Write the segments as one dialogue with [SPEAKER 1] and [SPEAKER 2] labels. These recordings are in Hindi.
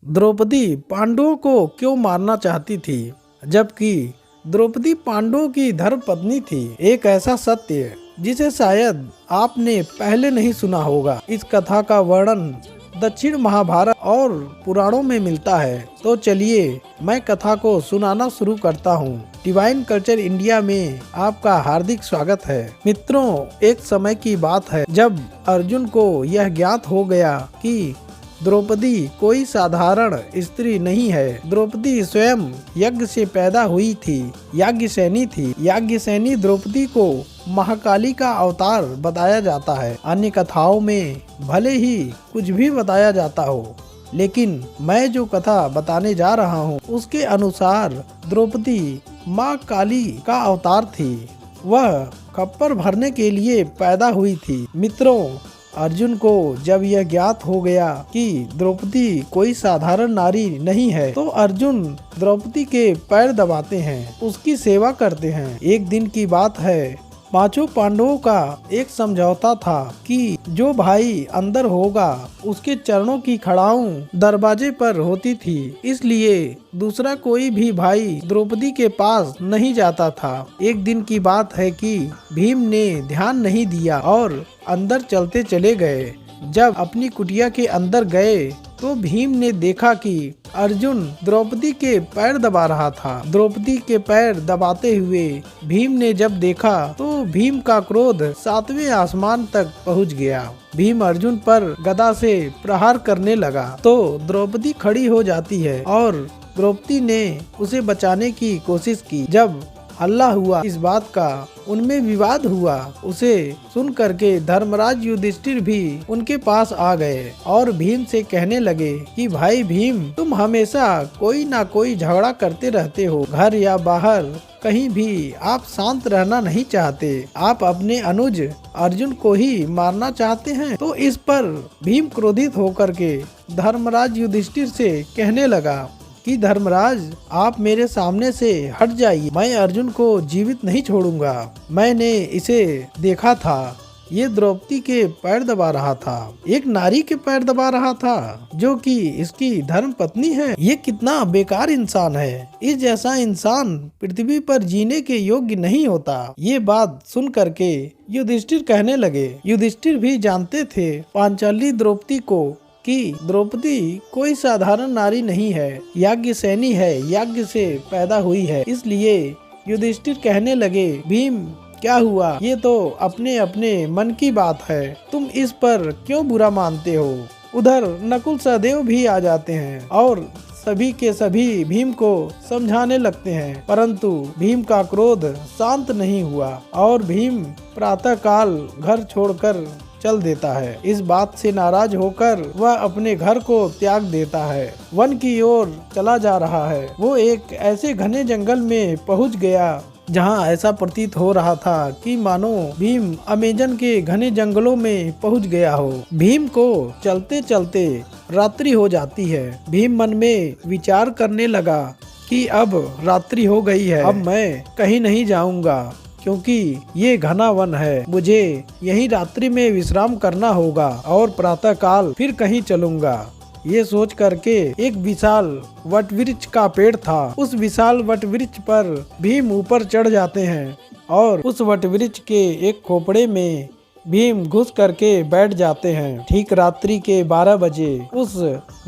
[SPEAKER 1] द्रौपदी पांडवों को क्यों मारना चाहती थी, जबकि द्रौपदी पांडवों की धर्मपत्नी थी। एक ऐसा सत्य जिसे शायद आपने पहले नहीं सुना होगा। इस कथा का वर्णन दक्षिण महाभारत और पुराणों में मिलता है। तो चलिए मैं कथा को सुनाना शुरू करता हूँ। डिवाइन कल्चर इंडिया में आपका हार्दिक स्वागत है। मित्रों, एक समय की बात है जब अर्जुन को यह ज्ञात हो गया कि द्रौपदी कोई साधारण स्त्री नहीं है। द्रौपदी स्वयं यज्ञ से पैदा हुई थी, याज्ञसेनी थी। याज्ञसेनी द्रौपदी को महाकाली का अवतार बताया जाता है। अन्य कथाओं में भले ही कुछ भी बताया जाता हो, लेकिन मैं जो कथा बताने जा रहा हूँ उसके अनुसार द्रौपदी माँ काली का अवतार थी। वह खप्पर भरने के लिए पैदा हुई थी। मित्रों, अर्जुन को जब यह ज्ञात हो गया कि द्रौपदी कोई साधारण नारी नहीं है, तो अर्जुन द्रौपदी के पैर दबाते हैं, उसकी सेवा करते हैं। एक दिन की बात है, पांचों पांडवों का एक समझौता था कि जो भाई अंदर होगा उसके चरणों की खड़ाऊं दरवाजे पर होती थी। इसलिए दूसरा कोई भी भाई द्रौपदी के पास नहीं जाता था। एक दिन की बात है कि भीम ने ध्यान नहीं दिया और अंदर चलते चले गए। जब अपनी कुटिया के अंदर गए तो भीम ने देखा कि अर्जुन द्रौपदी के पैर दबा रहा था। द्रौपदी के पैर दबाते हुए भीम ने जब देखा तो भीम का क्रोध 7वें आसमान तक पहुंच गया। भीम अर्जुन पर गदा से प्रहार करने लगा तो द्रौपदी खड़ी हो जाती है और द्रौपदी ने उसे बचाने की कोशिश की। जब हल्ला हुआ इस बात का, उनमें विवाद हुआ, उसे सुन करके धर्मराज युधिष्ठिर भी उनके पास आ गए और भीम से कहने लगे कि भाई भीम, तुम हमेशा कोई ना कोई झगड़ा करते रहते हो। घर या बाहर कहीं भी आप शांत रहना नहीं चाहते। आप अपने अनुज अर्जुन को ही मारना चाहते हैं। तो इस पर भीम क्रोधित होकर के धर्मराज युधिष्ठिर से कहने लगा कि धर्मराज, आप मेरे सामने से हट जाइए। मैं अर्जुन को जीवित नहीं छोड़ूंगा। मैंने इसे देखा था, ये द्रौपदी के पैर दबा रहा था, एक नारी के पैर दबा रहा था जो कि इसकी धर्म पत्नी है। ये कितना बेकार इंसान है। इस जैसा इंसान पृथ्वी पर जीने के योग्य नहीं होता। ये बात सुन करके युधिष्ठिर कहने लगे। युधिष्ठिर भी जानते थे पांचाली द्रौपदी को कि द्रौपदी कोई साधारण नारी नहीं है, याज्ञसेनी है, याज्ञ से पैदा हुई है। इसलिए युधिष्ठिर कहने लगे, भीम क्या हुआ, ये तो अपने अपने मन की बात है, तुम इस पर क्यों बुरा मानते हो। उधर नकुल सहदेव भी आ जाते हैं और सभी के सभी भीम को समझाने लगते हैं, परंतु भीम का क्रोध शांत नहीं हुआ और भीम प्रातः काल घर छोड़कर चल देता है। इस बात से नाराज होकर वह अपने घर को त्याग देता है, वन की ओर चला जा रहा है। वो एक ऐसे घने जंगल में पहुंच गया जहां ऐसा प्रतीत हो रहा था कि मानो भीम अमेजन के घने जंगलों में पहुंच गया हो। भीम को चलते चलते रात्रि हो जाती है। भीम मन में विचार करने लगा कि अब रात्रि हो गई है, अब मैं कहीं नहीं जाऊंगा क्योंकि ये घना वन है। मुझे यहीं रात्रि में विश्राम करना होगा और प्रातः काल फिर कहीं चलूंगा। ये सोच करके एक विशाल वटवृक्ष का पेड़ था। उस विशाल वटवृक्ष पर भीम ऊपर चढ़ जाते हैं और उस वटवृक्ष के एक खोपड़े में भीम घुस करके बैठ जाते हैं। ठीक रात्रि के 12 बजे उस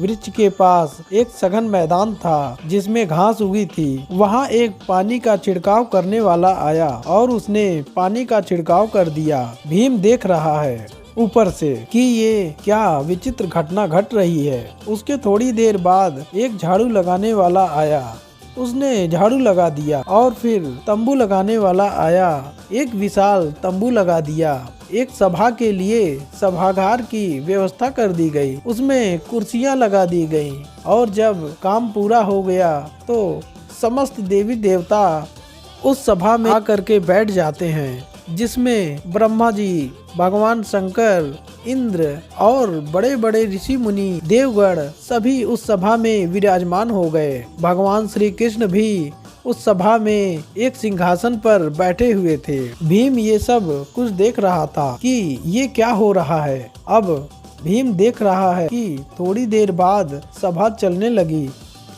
[SPEAKER 1] वृक्ष के पास एक सघन मैदान था जिसमें घास उगी थी। वहाँ एक पानी का छिड़काव करने वाला आया और उसने पानी का छिड़काव कर दिया। भीम देख रहा है ऊपर से कि ये क्या विचित्र घटना घट रही है। उसके थोड़ी देर बाद एक झाड़ू लगाने वाला आया, उसने झाड़ू लगा दिया और फिर तंबू लगाने वाला आया, एक विशाल तंबू लगा दिया। एक सभा के लिए सभागार की व्यवस्था कर दी गई, उसमें कुर्सियां लगा दी गई और जब काम पूरा हो गया तो समस्त देवी देवता उस सभा में आकर के बैठ जाते हैं, जिसमें ब्रह्मा जी, भगवान शंकर, इंद्र और बड़े बड़े ऋषि मुनि, देवगण सभी उस सभा में विराजमान हो गए। भगवान श्री कृष्ण भी उस सभा में एक सिंहासन पर बैठे हुए थे। भीम ये सब कुछ देख रहा था कि ये क्या हो रहा है। अब भीम देख रहा है कि थोड़ी देर बाद सभा चलने लगी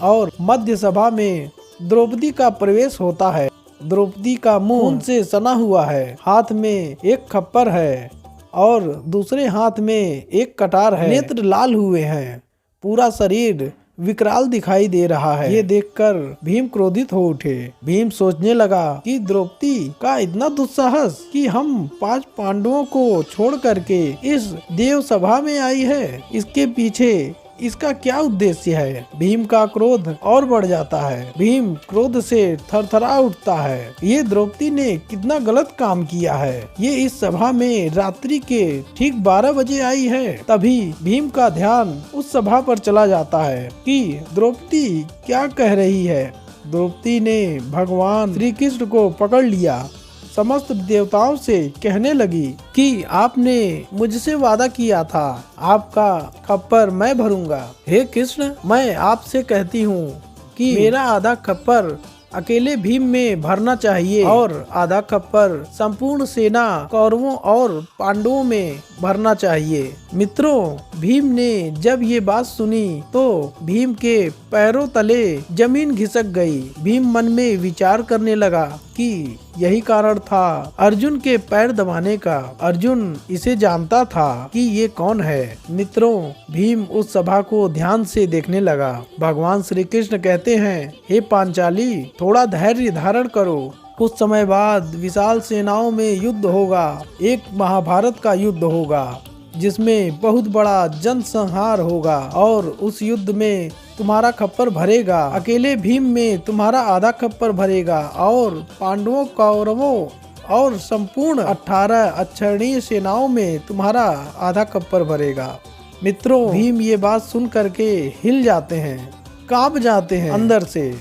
[SPEAKER 1] और मध्य सभा में द्रौपदी का प्रवेश होता है। द्रौपदी का मुंह खून से सना हुआ है, हाथ में एक खप्पर है और दूसरे हाथ में एक कटार है। नेत्र लाल हुए हैं, पूरा शरीर विकराल दिखाई दे रहा है। ये देखकर भीम क्रोधित हो उठे। भीम सोचने लगा कि द्रौपदी का इतना दुस्साहस कि हम 5 पांडवों को छोड़ करके इस देव सभा में आई है, इसके पीछे इसका क्या उद्देश्य है। भीम का क्रोध और बढ़ जाता है। भीम क्रोध से थरथरा उठता है। ये द्रौपदी ने कितना गलत काम किया है। ये इस सभा में रात्रि के ठीक 12 बजे आई है। तभी भीम का ध्यान उस सभा पर चला जाता है कि द्रौपदी क्या कह रही है। द्रौपदी ने भगवान श्री कृष्ण को पकड़ लिया, समस्त देवताओं से कहने लगी कि आपने मुझसे वादा किया था, आपका खप्पर मैं भरूंगा। हे कृष्ण, मैं आपसे कहती हूँ कि मेरा आधा खप्पर अकेले भीम में भरना चाहिए और आधा खप्पर संपूर्ण सेना कौरवों और पांडवों में भरना चाहिए। मित्रों, भीम ने जब ये बात सुनी तो भीम के पैरों तले जमीन खिसक गई। भीम मन में विचार करने लगा कि यही कारण था अर्जुन के पैर दबाने का। अर्जुन इसे जानता था कि ये कौन है। मित्रों, भीम उस सभा को ध्यान से देखने लगा। भगवान श्री कृष्ण कहते हैं, हे पांचाली, थोड़ा धैर्य धारण करो। कुछ समय बाद विशाल सेनाओं में युद्ध होगा। एक महाभारत का युद्ध होगा जिसमें बहुत बड़ा जनसंहार होगा और उस युद्ध में तुम्हारा खप्पर भरेगा। अकेले भीम में तुम्हारा आधा खप्पर भरेगा और पांडवों, कौरवों और संपूर्ण 18 अक्षरणीय सेनाओं में तुम्हारा आधा खप्पर भरेगा। मित्रों, भीम ये बात सुन करके हिल जाते हैं, कांप जाते हैं अंदर से।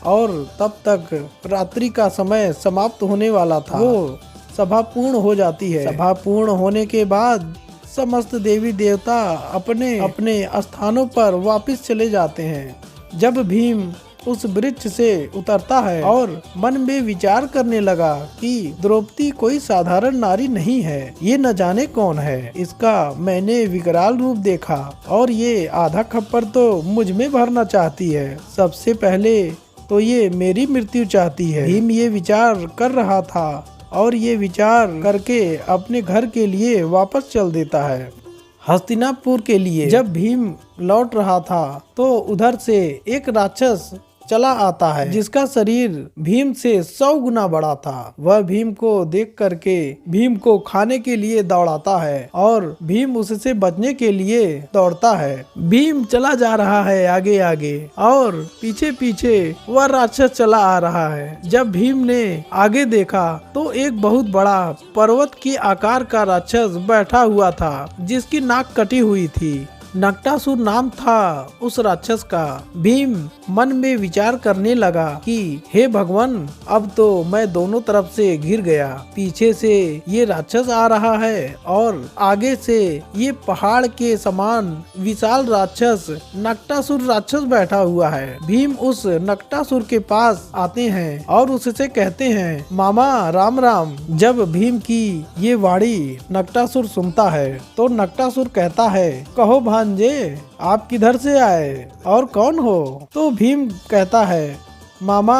[SPEAKER 1] और तब तक रात्रि का समय समाप्त होने वाला था। वो सभा पूर्ण हो जाती है। सभा पूर्ण होने के बाद समस्त देवी देवता अपने अपने स्थानों पर वापस चले जाते हैं। जब भीम उस वृक्ष से उतरता है और मन में विचार करने लगा कि द्रौपदी कोई साधारण नारी नहीं है, ये न जाने कौन है। इसका मैंने विकराल रूप देखा और ये आधा खप्पर तो मुझ में भरना चाहती है। सबसे पहले तो ये मेरी मृत्यु चाहती है। भीम ये विचार कर रहा था और ये विचार करके अपने घर के लिए वापस चल देता है, हस्तिनापुर के लिए। जब भीम लौट रहा था तो उधर से एक राक्षस चला आता है जिसका शरीर भीम से 100 गुना बड़ा था। वह भीम को देख करके भीम को खाने के लिए दौड़ाता है और भीम उससे बचने के लिए दौड़ता है। भीम चला जा रहा है आगे आगे और पीछे पीछे वह राक्षस चला आ रहा है। जब भीम ने आगे देखा तो एक बहुत बड़ा पर्वत के आकार का राक्षस बैठा हुआ था जिसकी नाक कटी हुई थी। नक्टासुर नाम था उस राक्षस का। भीम मन में विचार करने लगा कि हे भगवान, अब तो मैं दोनों तरफ से घिर गया। पीछे से ये राक्षस आ रहा है और आगे से ये पहाड़ के समान विशाल राक्षस नक्टासुर राक्षस बैठा हुआ है। भीम उस नक्टासुर के पास आते हैं और उससे कहते हैं, मामा राम राम। जब भीम की ये वाणी नक्टासुर सुनता है तो नक्टासुर कहता है, कहो भांजे, आप किधर से आए और कौन हो? तो भीम कहता है, मामा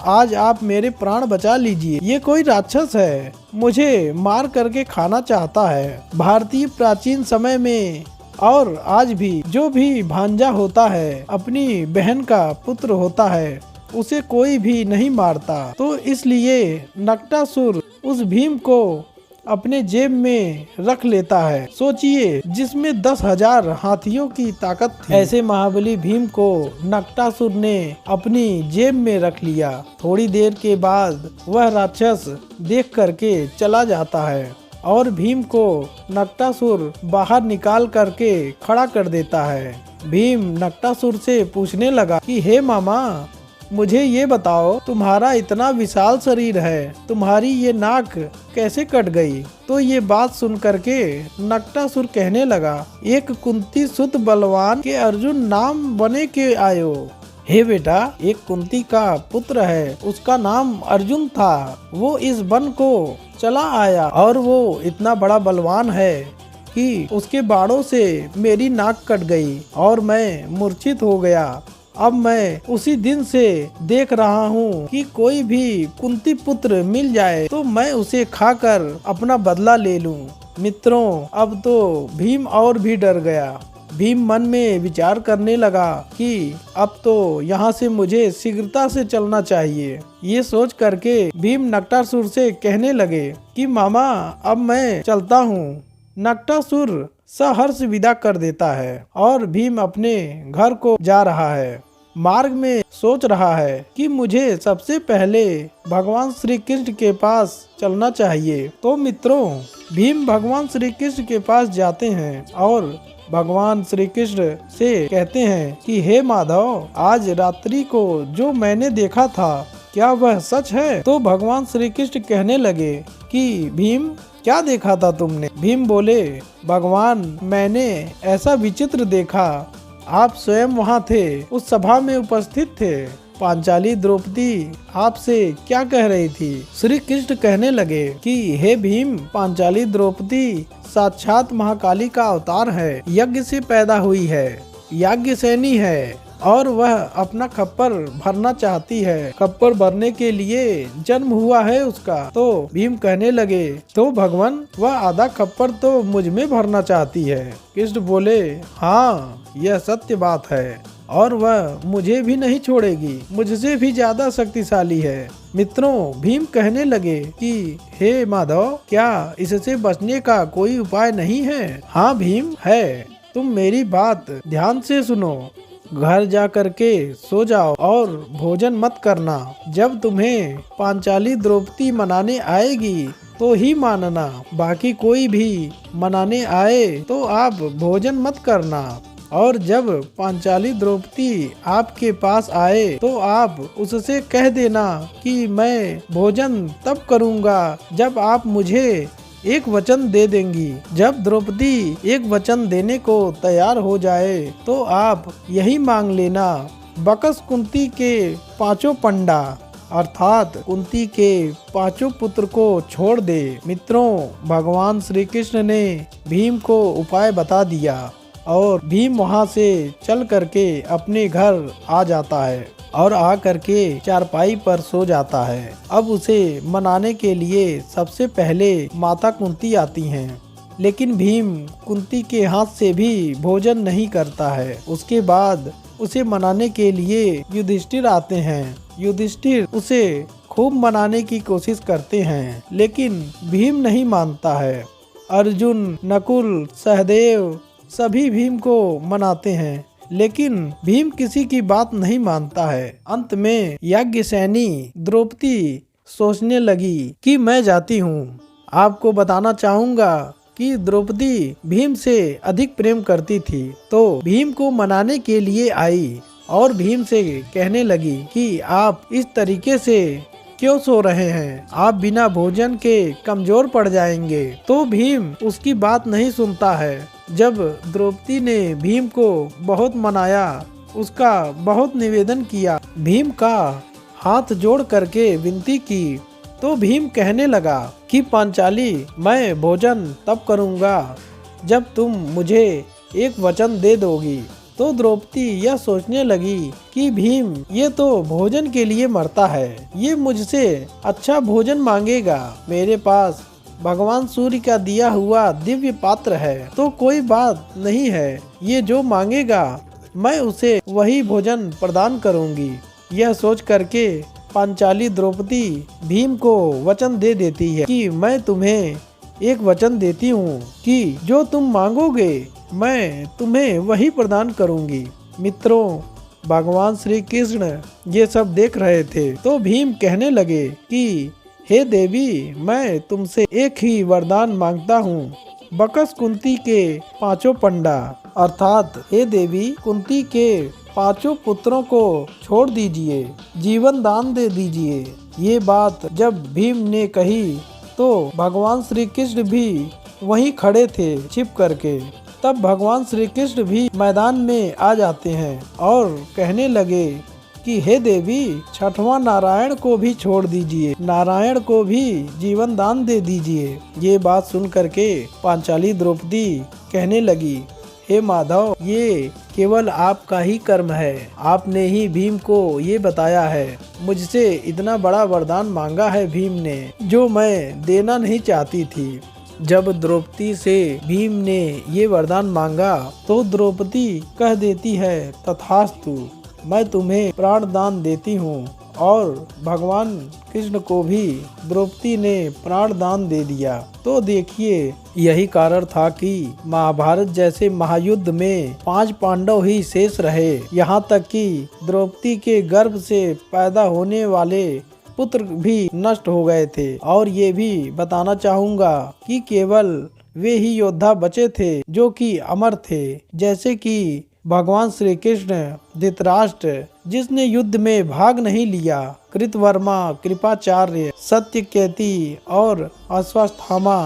[SPEAKER 1] आज आप मेरे प्राण बचा लीजिए। ये कोई राक्षस है, मुझे मार करके खाना चाहता है। भारतीय प्राचीन समय में और आज भी जो भी भांजा होता है, अपनी बहन का पुत्र होता है, उसे कोई भी नहीं मारता। तो इसलिए नक्टासुर उस भीम को अपने जेब में रख लेता है। सोचिए, जिसमें 10,000 हाथियों की ताकत थी। ऐसे महाबली भीम को नक्टासुर ने अपनी जेब में रख लिया। थोड़ी देर के बाद वह राक्षस देख करके चला जाता है और भीम को नक्टासुर बाहर निकाल करके खड़ा कर देता है। भीम नक्टासुर से पूछने लगा कि हे मामा, मुझे ये बताओ, तुम्हारा इतना विशाल शरीर है, तुम्हारी ये नाक कैसे कट गई? तो ये बात सुन करके नक्टासुर कहने लगा, एक कुंती सुत बलवान के अर्जुन नाम बने के आयो। हे बेटा, एक कुंती का पुत्र है, उसका नाम अर्जुन था। वो इस वन को चला आया और वो इतना बड़ा बलवान है कि उसके बाणों से मेरी नाक कट गई और मैं मूर्छित हो गया। अब मैं उसी दिन से देख रहा हूँ कि कोई भी कुंती पुत्र मिल जाए तो मैं उसे खाकर अपना बदला ले लूँ। मित्रों, अब तो भीम और भी डर गया। भीम मन में विचार करने लगा कि अब तो यहाँ से मुझे शीघ्रता से चलना चाहिए। ये सोच करके भीम नक्टासुर से कहने लगे कि मामा, अब मैं चलता हूँ। नक्टासुर सहर्ष विदा कर देता है और भीम अपने घर को जा रहा है। मार्ग में सोच रहा है कि मुझे सबसे पहले भगवान श्री कृष्ण के पास चलना चाहिए। तो मित्रों, भीम भगवान श्री कृष्ण के पास जाते हैं और भगवान श्री कृष्ण से कहते हैं कि हे माधव, आज रात्रि को जो मैंने देखा था क्या वह सच है? तो भगवान श्री कृष्ण कहने लगे कि भीम, क्या देखा था तुमने? भीम बोले, भगवान, मैंने ऐसा विचित्र देखा। आप स्वयं वहाँ थे, उस सभा में उपस्थित थे। पांचाली द्रौपदी आपसे क्या कह रही थी? श्री कृष्ण कहने लगे कि हे भीम, पांचाली द्रौपदी साक्षात महाकाली का अवतार है, यज्ञ से पैदा हुई है, याज्ञसेनी है और वह अपना खप्पर भरना चाहती है। खप्पर भरने के लिए जन्म हुआ है उसका। तो भीम कहने लगे, तो भगवान, वह आधा खप्पर तो मुझ में भरना चाहती है। कृष्ण बोले, हाँ, यह सत्य बात है और वह मुझे भी नहीं छोड़ेगी, मुझसे भी ज्यादा शक्तिशाली है। मित्रों, भीम कहने लगे कि हे माधव, क्या इससे बचने का कोई उपाय नहीं है? हाँ भीम, है। तुम मेरी बात ध्यान से सुनो। घर जा करके सो जाओ और भोजन मत करना। जब तुम्हें पांचाली द्रौपदी मनाने आएगी तो ही मानना, बाकी कोई भी मनाने आए तो आप भोजन मत करना। और जब पांचाली द्रौपदी आपके पास आए तो आप उससे कह देना कि मैं भोजन तब करूँगा जब आप मुझे एक वचन दे देंगी। जब द्रौपदी एक वचन देने को तैयार हो जाए तो आप यही मांग लेना, बकस कुंती के पांचों पंडा, अर्थात कुंती के पांचों पुत्र को छोड़ दे। मित्रों, भगवान श्री कृष्ण ने भीम को उपाय बता दिया और भीम वहां से चल करके अपने घर आ जाता है और आ करके चारपाई पर सो जाता है। अब उसे मनाने के लिए सबसे पहले माता कुंती आती हैं, लेकिन भीम कुंती के हाथ से भी भोजन नहीं करता है। उसके बाद उसे मनाने के लिए युधिष्ठिर आते हैं। युधिष्ठिर उसे खूब मनाने की कोशिश करते हैं, लेकिन भीम नहीं मानता है। अर्जुन, नकुल, सहदेव सभी भीम को मनाते हैं, लेकिन भीम किसी की बात नहीं मानता है। अंत में याज्ञसेनी द्रौपदी सोचने लगी कि मैं जाती हूँ। आपको बताना चाहूँगा कि द्रौपदी भीम से अधिक प्रेम करती थी, तो भीम को मनाने के लिए आई और भीम से कहने लगी कि आप इस तरीके से क्यों सो रहे हैं? आप बिना भोजन के कमजोर पड़ जाएंगे। तो भीम उसकी बात नहीं सुनता है। जब द्रौपदी ने भीम को बहुत मनाया, उसका बहुत निवेदन किया, भीम का हाथ जोड़ करके विनती की, तो भीम कहने लगा कि पांचाली, मैं भोजन तब करूँगा जब तुम मुझे एक वचन दे दोगी। तो द्रौपदी यह सोचने लगी कि भीम ये तो भोजन के लिए मरता है, ये मुझसे अच्छा भोजन मांगेगा। मेरे पास भगवान सूर्य का दिया हुआ दिव्य पात्र है, तो कोई बात नहीं है, ये जो मांगेगा मैं उसे वही भोजन प्रदान करूंगी। यह सोच करके पांचाली द्रौपदी भीम को वचन दे देती है कि मैं तुम्हें एक वचन देती हूँ कि जो तुम मांगोगे मैं तुम्हें वही प्रदान करूंगी। मित्रों, भगवान श्री कृष्ण ये सब देख रहे थे, तो भीम कहने लगे कि हे देवी, मैं तुमसे एक ही वरदान मांगता हूँ, बकस कुंती के पांचों पंडा, अर्थात हे देवी, कुंती के पांचों पुत्रों को छोड़ दीजिए, जीवन दान दे दीजिए। ये बात जब भीम ने कही तो भगवान श्री कृष्ण भी वहीं खड़े थे छिप करके। तब भगवान श्री कृष्ण भी मैदान में आ जाते हैं और कहने लगे कि हे देवी, छठवां नारायण को भी छोड़ दीजिए, नारायण को भी जीवन दान दे दीजिए। ये बात सुन करके पांचाली द्रौपदी कहने लगी, हे माधव, ये केवल आपका ही कर्म है। आपने ही भीम को ये बताया है। मुझसे इतना बड़ा वरदान मांगा है भीम ने, जो मैं देना नहीं चाहती थी। जब द्रौपदी से भीम ने ये वरदान मांगा तो द्रौपदी कह देती है, तथास्तु, मैं तुम्हें प्राण दान देती हूँ। और भगवान कृष्ण को भी द्रौपदी ने प्राण दान दे दिया। तो देखिए, यही कारण था कि महाभारत जैसे महायुद्ध में 5 पांडव ही शेष रहे। यहाँ तक कि द्रौपदी के गर्भ से पैदा होने वाले पुत्र भी नष्ट हो गए थे। और ये भी बताना चाहूँगा कि केवल वे ही योद्धा बचे थे जो कि अमर थे, जैसे कि भगवान श्री कृष्ण, धृतराष्ट्र जिसने युद्ध में भाग नहीं लिया, कृतवर्मा, कृपाचार्य, सत्यकेती और अश्वत्थामा,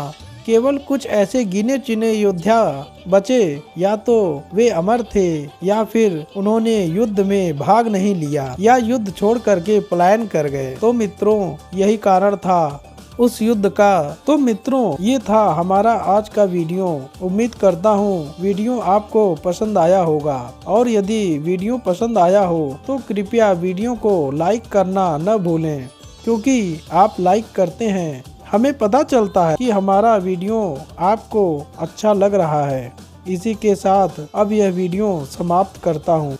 [SPEAKER 1] केवल कुछ ऐसे गिने चुने योद्धा बचे। या तो वे अमर थे या फिर उन्होंने युद्ध में भाग नहीं लिया या युद्ध छोड़ करके पलायन कर गए। तो मित्रों, यही कारण था उस युद्ध का। तो मित्रों, ये था हमारा आज का वीडियो। उम्मीद करता हूँ वीडियो आपको पसंद आया होगा। और यदि वीडियो पसंद आया हो तो कृपया वीडियो को लाइक करना न भूलें, क्योंकि आप लाइक करते हैं हमें पता चलता है कि हमारा वीडियो आपको अच्छा लग रहा है। इसी के साथ अब यह वीडियो समाप्त करता हूँ।